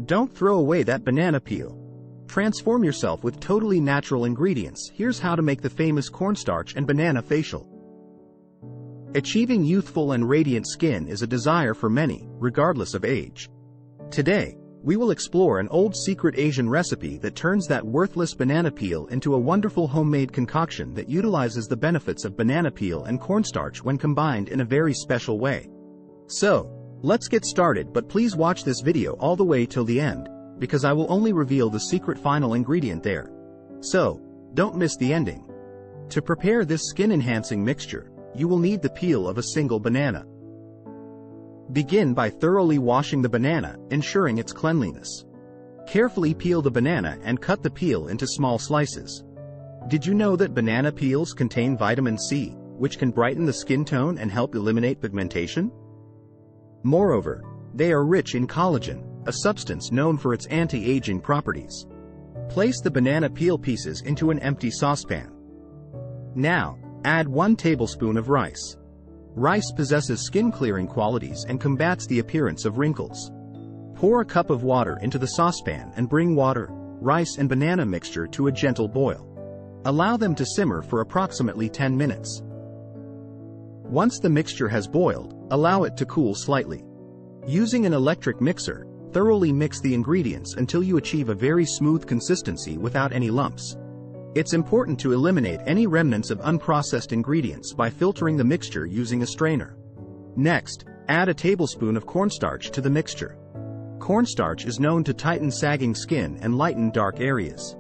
Don't throw away that banana peel. Transform yourself with totally natural ingredients. Here's how to make the famous cornstarch and banana facial. Achieving youthful and radiant skin is a desire for many, regardless of age. Today, we will explore an old secret Asian recipe that turns that worthless banana peel into a wonderful homemade concoction that utilizes the benefits of banana peel and cornstarch when combined in a very special way. So, let's get started, but please watch this video all the way till the end, because I will only reveal the secret final ingredient there. So, don't miss the ending. To prepare this skin-enhancing mixture, you will need the peel of a single banana. Begin by thoroughly washing the banana, ensuring its cleanliness. Carefully peel the banana and cut the peel into small slices. Did you know that banana peels contain vitamin C, which can brighten the skin tone and help eliminate pigmentation? Moreover, they are rich in collagen, a substance known for its anti-aging properties. Place the banana peel pieces into an empty saucepan. Now, add 1 tablespoon of rice. Rice possesses skin-clearing qualities and combats the appearance of wrinkles. Pour a cup of water into the saucepan and bring water, rice and banana mixture to a gentle boil. Allow them to simmer for approximately 10 minutes. Once the mixture has boiled, allow it to cool slightly. Using an electric mixer, thoroughly mix the ingredients until you achieve a very smooth consistency without any lumps. It's important to eliminate any remnants of unprocessed ingredients by filtering the mixture using a strainer. Next, add a tablespoon of cornstarch to the mixture. Cornstarch is known to tighten sagging skin and lighten dark areas.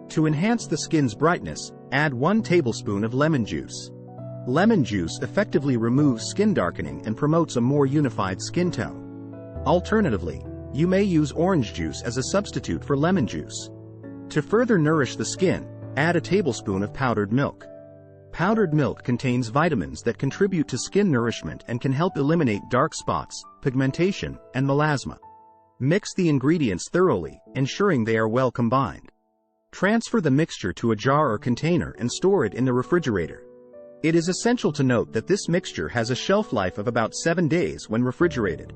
To enhance the skin's brightness, add 1 tablespoon of lemon juice. Lemon juice effectively removes skin darkening and promotes a more unified skin tone. Alternatively, you may use orange juice as a substitute for lemon juice. To further nourish the skin, add a tablespoon of powdered milk. Powdered milk contains vitamins that contribute to skin nourishment and can help eliminate dark spots, pigmentation, and melasma. Mix the ingredients thoroughly, ensuring they are well combined. Transfer the mixture to a jar or container and store it in the refrigerator. It is essential to note that this mixture has a shelf life of about 7 days when refrigerated.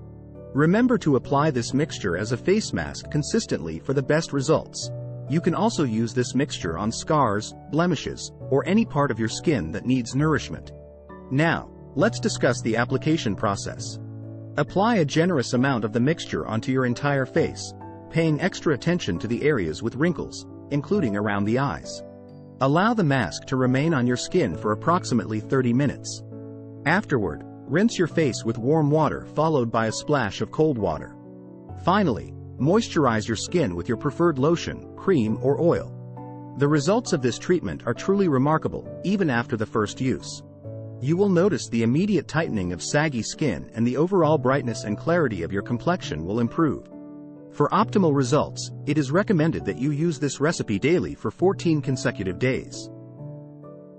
Remember to apply this mixture as a face mask consistently for the best results. You can also use this mixture on scars, blemishes, or any part of your skin that needs nourishment. Now, let's discuss the application process. Apply a generous amount of the mixture onto your entire face, paying extra attention to the areas with wrinkles, including around the eyes. Allow the mask to remain on your skin for approximately 30 minutes. Afterward, rinse your face with warm water followed by a splash of cold water. Finally, moisturize your skin with your preferred lotion, cream, or oil. The results of this treatment are truly remarkable, even after the first use. You will notice the immediate tightening of saggy skin, and the overall brightness and clarity of your complexion will improve. For optimal results, it is recommended that you use this recipe daily for 14 consecutive days.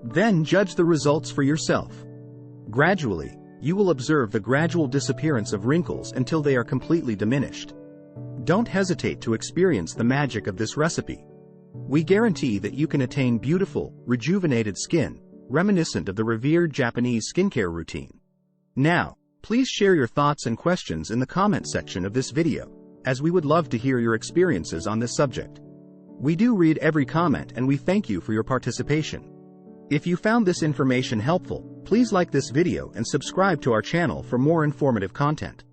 Then judge the results for yourself. Gradually, you will observe the gradual disappearance of wrinkles until they are completely diminished. Don't hesitate to experience the magic of this recipe. We guarantee that you can attain beautiful, rejuvenated skin, reminiscent of the revered Japanese skincare routine. Now, please share your thoughts and questions in the comment section of this video, as we would love to hear your experiences on this subject. We do read every comment and we thank you for your participation. If you found this information helpful, please like this video and subscribe to our channel for more informative content.